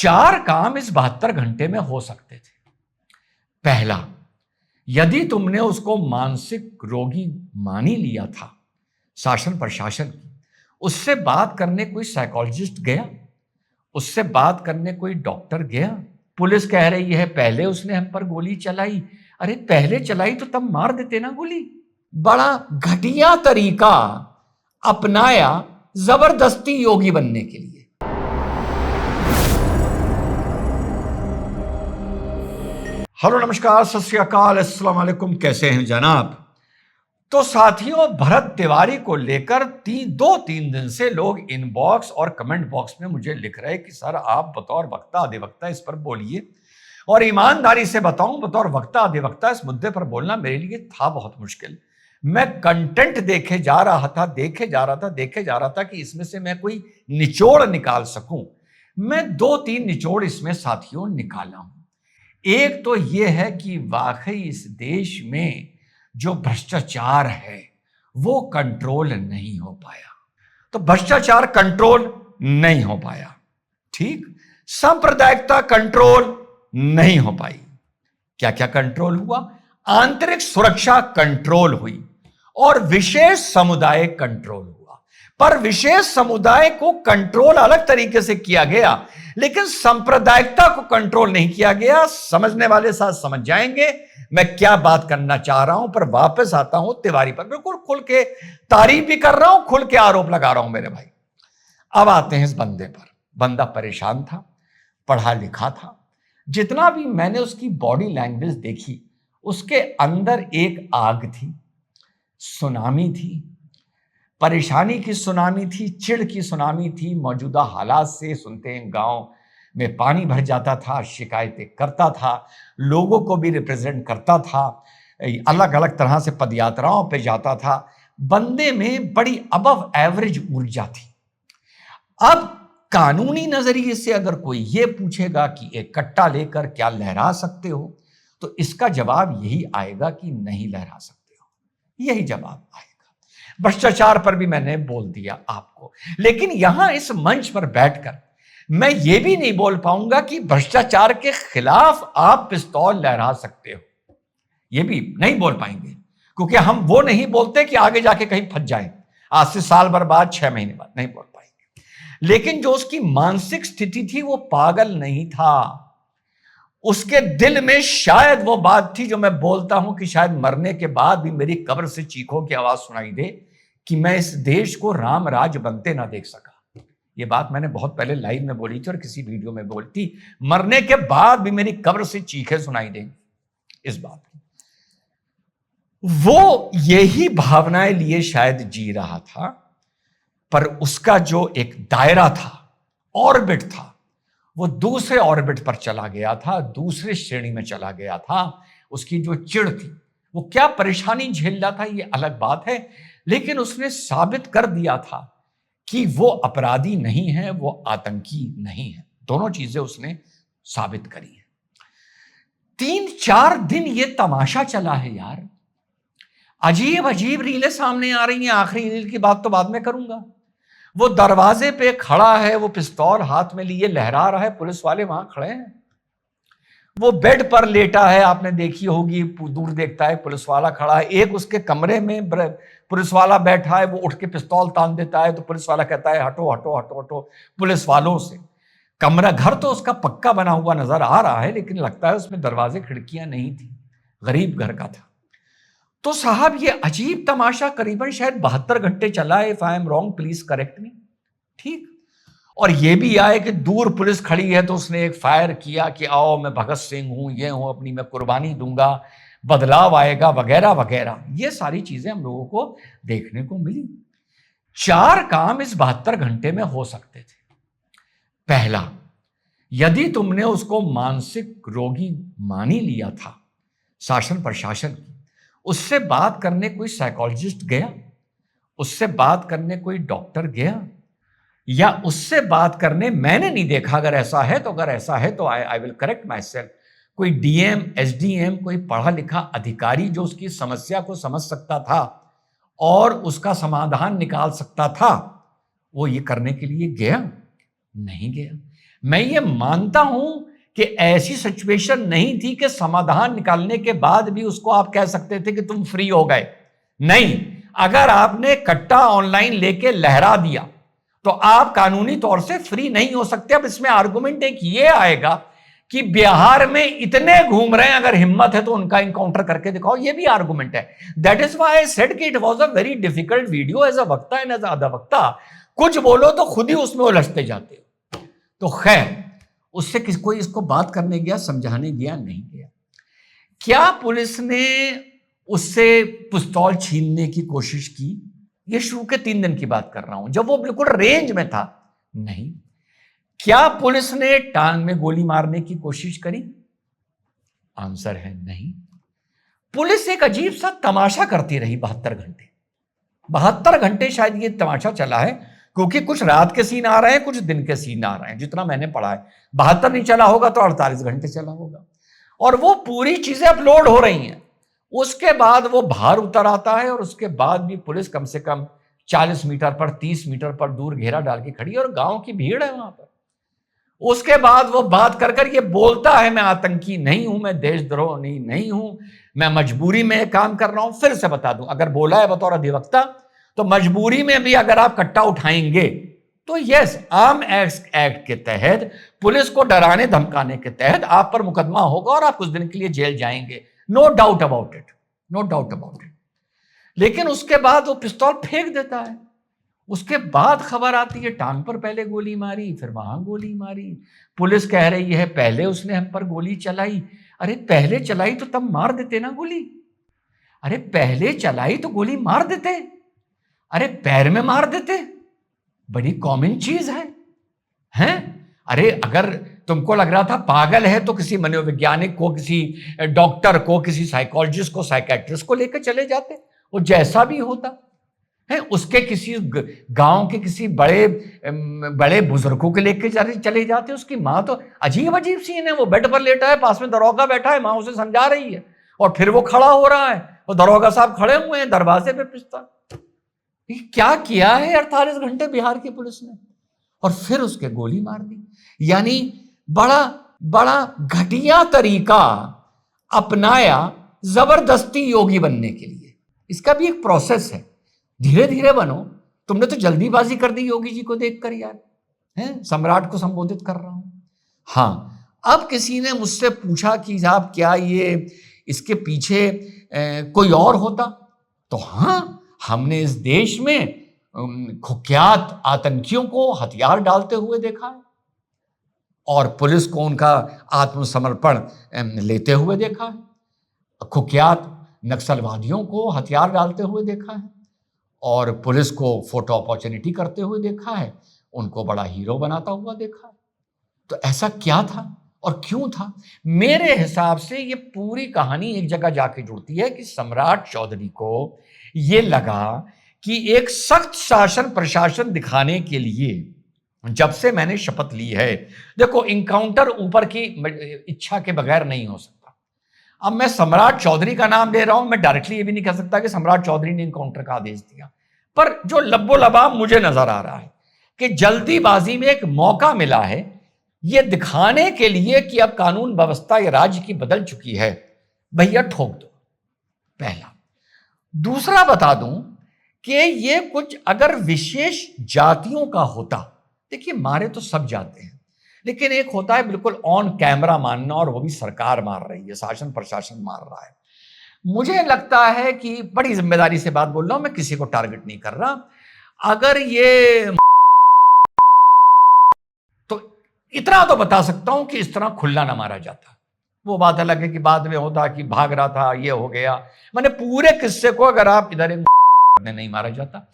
4 काम इस 72 घंटे में हो सकते थे। पहला, यदि तुमने उसको मानसिक रोगी मान ही लिया था, शासन प्रशासन की, उससे बात करने कोई साइकोलॉजिस्ट गया, उससे बात करने कोई डॉक्टर गया। पुलिस कह रही है पहले उसने हम पर गोली चलाई। अरे पहले चलाई तो तब मार देते ना गोली। बड़ा घटिया तरीका अपनाया जबरदस्ती योगी बनने के लिए। हेलो, नमस्कार, सत श्री अकाल, अस्सलाम वालेकुम। कैसे हैं जनाब? तो साथियों, भरत तिवारी को लेकर 3 दिन से लोग इनबॉक्स और कमेंट बॉक्स में मुझे लिख रहे हैं कि सर आप बतौर वक्ता अधिवक्ता इस पर बोलिए। और ईमानदारी से बताऊं, बतौर वक्ता अधिवक्ता इस मुद्दे पर बोलना मेरे लिए था बहुत मुश्किल। मैं कंटेंट देखे जा रहा था कि इसमें से मैं कोई निचोड़ निकाल सकूं। मैं 2-3 निचोड़ इसमें साथियों निकाला हूं। एक तो यह है कि वाकई इस देश में जो भ्रष्टाचार है वो कंट्रोल नहीं हो पाया। तो भ्रष्टाचार कंट्रोल नहीं हो पाया, ठीक। सांप्रदायिकता कंट्रोल नहीं हो पाई। क्या क्या कंट्रोल हुआ? आंतरिक सुरक्षा कंट्रोल हुई और विशेष समुदाय कंट्रोल हुआ। पर विशेष समुदाय को कंट्रोल अलग तरीके से किया गया, लेकिन सांप्रदायिकता को कंट्रोल नहीं किया गया। समझने वाले साथ समझ जाएंगे मैं क्या बात करना चाह रहा हूं। पर वापस आता हूं तिवारी पर। बिल्कुल खुल के तारीफ भी कर रहा हूं, खुल के आरोप लगा रहा हूं मेरे भाई। अब आते हैं इस बंदे पर। बंदा परेशान था, पढ़ा लिखा था। जितना भी मैंने उसकी बॉडी लैंग्वेज देखी, उसके अंदर एक आग थी, सुनामी थी, परेशानी की सुनामी थी, चिढ़ की सुनामी थी। मौजूदा हालात से सुनते हैं गांव में पानी भर जाता था, शिकायतें करता था, लोगों को भी रिप्रेजेंट करता था, अलग अलग तरह से पदयात्राओं पे जाता था। बंदे में बड़ी अबव एवरेज ऊर्जा थी। अब कानूनी नजरिए से अगर कोई ये पूछेगा कि एक कट्टा लेकर क्या लहरा सकते हो, तो इसका जवाब यही आएगा कि नहीं लहरा सकते हो। यही जवाब आएगा। भ्रष्टाचार पर भी मैंने बोल दिया आपको, लेकिन यहां इस मंच पर बैठकर मैं ये भी नहीं बोल पाऊंगा कि भ्रष्टाचार के खिलाफ आप पिस्तौल लहरा सकते हो। ये भी नहीं बोल पाएंगे, क्योंकि हम वो नहीं बोलते कि आगे जाके कहीं फंस जाए। आज से साल भर बाद, 6 महीने बाद नहीं बोल पाएंगे। लेकिन जो उसकी मानसिक स्थिति थी वो पागल नहीं था। उसके दिल में शायद वो बात थी जो मैं बोलता हूं कि शायद मरने के बाद भी मेरी कब्र से चीखों की आवाज सुनाई दे कि मैं इस देश को राम राज बनते ना देख सका। ये बात मैंने बहुत पहले लाइव में बोली थी और किसी वीडियो में बोली थी। मरने के बाद भी मेरी कब्र से चीखें सुनाई दें इस बात की। वो यही भावनाएं लिए शायद जी रहा था, पर उसका जो एक दायरा था, ऑर्बिट था, वो दूसरे ऑर्बिट पर चला गया था, दूसरे श्रेणी में चला गया था। उसकी जो चिढ़ थी, वो क्या परेशानी झेल रहा था ये अलग बात है, लेकिन उसने साबित कर दिया था कि वो अपराधी नहीं है, वो आतंकी नहीं है। दोनों चीजें उसने साबित करी है। 3-4 दिन ये तमाशा चला है यार। अजीब अजीब रीलें सामने आ रही हैं। आखिरी रील की बात तो बाद में करूंगा। वो दरवाजे पे खड़ा है, वो पिस्तौल हाथ में लिए लहरा रहा है, पुलिस वाले वहां खड़े हैं। वो बेड पर लेटा है, आपने देखी होगी, दूर देखता है, पुलिस वाला खड़ा है। एक उसके कमरे में पुलिस वाला बैठा है, वो उठ के पिस्तौल तान देता है, तो पुलिस वाला कहता है हटो हटो हटो हटो पुलिस वालों से। कमरा, घर तो उसका पक्का बना हुआ नजर आ रहा है, लेकिन लगता है उसमें दरवाजे खिड़कियां नहीं थी, गरीब घर का था। तो साहब ये अजीब तमाशा करीबन शायद 72 घंटे चला है। If I am wrong please correct मी, ठीक। और ये भी आए कि दूर पुलिस खड़ी है तो उसने एक फायर किया कि आओ मैं भगत सिंह हूं, ये हूं, अपनी मैं कुर्बानी दूंगा, बदलाव आएगा, वगैरह वगैरह। ये सारी चीजें हम लोगों को देखने को मिली। 4 काम इस 72 घंटे में हो सकते थे। पहला, यदि तुमने उसको मानसिक रोगी मान ही लिया था, शासन प्रशासन की, उससे बात करने कोई साइकोलॉजिस्ट गया, उससे बात करने कोई डॉक्टर गया, या उससे बात करने, मैंने नहीं देखा, अगर ऐसा है तो I will correct my self, कोई डीएम, एसडीएम, कोई पढ़ा लिखा अधिकारी जो उसकी समस्या को समझ सकता था और उसका समाधान निकाल सकता था, वो ये करने के लिए गया? नहीं गया। मैं ये मानता हूं कि ऐसी सिचुएशन नहीं थी कि समाधान निकालने के बाद भी उसको आप कह सकते थे कि तुम फ्री हो गए। नहीं, अगर आपने कट्टा ऑनलाइन लेके लहरा दिया तो आप कानूनी तौर से फ्री नहीं हो सकते। अब इसमें आर्गुमेंट एक ये आएगा कि बिहार में इतने घूम रहे हैं, अगर हिम्मत है तो उनका इनकाउंटर करके दिखाओ, ये भी आर्गुमेंट है। That is why I said कि it was a very difficult video as a वक्ता एंड एज अ अधिवक्ता। कुछ बोलो तो खुद ही उसमें उलझते जाते हो। तो खैर, उससे कोई इसको बात करने गया, समझाने गया नहीं गया। क्या पुलिस ने उससे पिस्तौल छीनने की कोशिश की? ये शुरू के 3 दिन की बात कर रहा हूं, जब वो बिल्कुल रेंज में था। नहीं। क्या पुलिस ने टांग में गोली मारने की कोशिश करी? आंसर है नहीं। पुलिस एक अजीब सा तमाशा करती रही 72 घंटे। 72 घंटे शायद ये तमाशा चला है, क्योंकि कुछ रात के सीन आ रहे हैं, कुछ दिन के सीन आ रहे हैं, जितना मैंने पढ़ा है। 72 नहीं चला होगा तो 48 घंटे चला होगा। और वो पूरी चीजें अपलोड हो रही हैं। उसके बाद वो बाहर उतर आता है, और उसके बाद भी पुलिस कम से कम 40 मीटर पर, 30 मीटर पर दूर घेरा डाल के खड़ी है, और गांव की भीड़ है वहां पर। उसके बाद वो बात कर कर ये बोलता है, मैं आतंकी नहीं हूं, मैं देशद्रोही नहीं हूं, मैं मजबूरी में काम कर रहा हूं। फिर से बता दूं, अगर बोला है बतौर अधिवक्ता, तो मजबूरी में भी अगर आप कट्टा उठाएंगे तो यस, आर्म एक्ट के तहत, पुलिस को डराने धमकाने के तहत आप पर मुकदमा होगा और आप कुछ दिन के लिए जेल जाएंगे। No doubt about it, no doubt about it. लेकिन उसके बाद वो पिस्तौल फेंक देता है। उसके बाद खबर आती है, टांग पर पहले गोली मारी, फिर वहां गोली मारी। पुलिस कह रही है पहले उसने हम पर गोली चलाई। अरे पहले चलाई तो तब मार देते ना गोली। अरे पहले चलाई तो गोली मार देते। अरे पैर में मार देते, बड़ी कॉमन चीज है, हैं? अरे अगर तुमको लग रहा था पागल है, तो किसी मनोवैज्ञानिक को, किसी डॉक्टर को, किसी साइकोलॉजिस्ट को, साइकेट्रिस्ट को लेकर चले जाते, वो जैसा भी होता है। उसके किसी गांव के किसी बड़े बड़े बुजुर्गों के लेके चले जाते। उसकी माँ तो अजीब अजीब सीन है, वो बेड पर लेटा है, पास में दरोगा बैठा है, माँ उसे समझा रही है, और फिर वो खड़ा हो रहा है, और दरोगा साहब खड़े हुए हैं दरवाजे पे पिस्तौल। क्या किया है 48 घंटे बिहार की पुलिस ने? और फिर उसके गोली मार दी। यानी बड़ा बड़ा घटिया तरीका अपनाया जबरदस्ती योगी बनने के लिए। इसका भी एक प्रोसेस है, धीरे धीरे बनो। तुमने तो जल्दीबाजी कर दी योगी जी को देखकर यार, हैं? सम्राट को संबोधित कर रहा हूं। हाँ, अब किसी ने मुझसे पूछा कि साहब क्या ये इसके पीछे कोई और होता? तो हाँ, हमने इस देश में कुख्यात आतंकियों को हथियार डालते हुए देखा है, और पुलिस को उनका आत्मसमर्पण लेते हुए देखा है। कुख्यात नक्सलवादियों को हथियार डालते हुए देखा है, और पुलिस को फोटो अपॉर्चुनिटी करते हुए देखा है, उनको बड़ा हीरो बनाता हुआ देखा है। तो ऐसा क्या था और क्यों था? मेरे हिसाब से ये पूरी कहानी एक जगह जाके जुड़ती है कि सम्राट चौधरी को ये लगा कि एक सख्त शासन प्रशासन दिखाने के लिए जब से मैंने शपथ ली है, देखो इनकाउंटर ऊपर की इच्छा के बगैर नहीं हो सकता। अब मैं सम्राट चौधरी का नाम ले रहा हूं, मैं डायरेक्टली ये भी नहीं कह सकता कि सम्राट चौधरी ने इनकाउंटर का आदेश दिया, पर जो लब्बो लबाब मुझे नजर आ रहा है कि जल्दीबाजी में एक मौका मिला है ये दिखाने के लिए कि अब कानून व्यवस्था ये राज्य की बदल चुकी है, भैया ठोक दो। पहला। दूसरा बता दूं कि ये कुछ अगर विशेष जातियों का होता, देखिए मारे तो सब जाते हैं, लेकिन एक होता है बिल्कुल ऑन कैमरा मारना, और वो भी सरकार मार रही है, शासन प्रशासन मार रहा है। मुझे लगता है कि बड़ी जिम्मेदारी से बात बोल रहा हूं, मैं किसी को टारगेट नहीं कर रहा, अगर ये तो इतना तो बता सकता हूं कि इस तरह खुला ना मारा जाता। वो बात अलग है कि बाद में होता कि भाग रहा था, ये हो गया, मैंने पूरे किस्से को अगर आप इधर ने नहीं मारा जाता।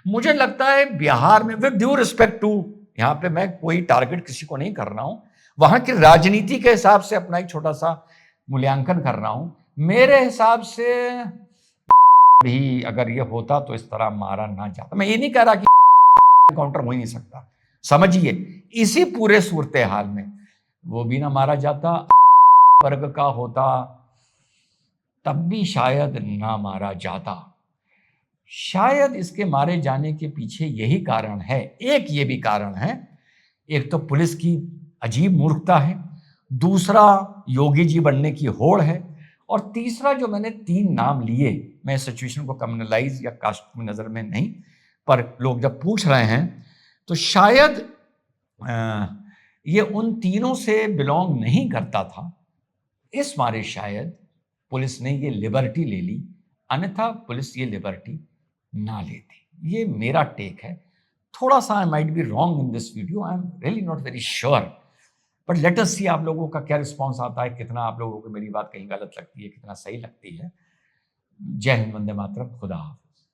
मुझे लगता है बिहार में, विद ड्यू रिस्पेक्ट टू, यहां पे मैं कोई टारगेट किसी को नहीं कर रहा हूं, वहां की राजनीति के हिसाब से अपना एक छोटा सा मूल्यांकन कर रहा हूं। मेरे हिसाब से भी अगर ये होता तो इस तरह मारा ना जाता। मैं ये नहीं कह रहा कि काउंटर हो ही नहीं सकता, समझिए इसी पूरे सूरत हाल में वो भी ना मारा जाता, वर्ग का होता तब भी शायद ना मारा जाता। शायद इसके मारे जाने के पीछे यही कारण है, एक ये भी कारण है, एक तो पुलिस की अजीब मूर्खता है, दूसरा योगी जी बनने की होड़ है, और तीसरा जो मैंने 3 नाम लिए, मैं इस सिचुएशन को कम्युनलाइज या कास्ट में नज़र में नहीं, पर लोग जब पूछ रहे हैं तो शायद ये उन तीनों से बिलोंग नहीं करता था, इस मारे शायद पुलिस ने ये लिबर्टी ले ली, अन्यथा पुलिस ये लिबर्टी ना लेती। ये मेरा टेक है। थोड़ा सा I might be wrong in this video, I am really not very sure, but let us see आप लोगों का क्या रिस्पॉन्स आता है, कितना आप लोगों को मेरी बात कहीं गलत लगती है, कितना सही लगती है। जय हिंद, वंदे मातरम, खुदा हाफिज।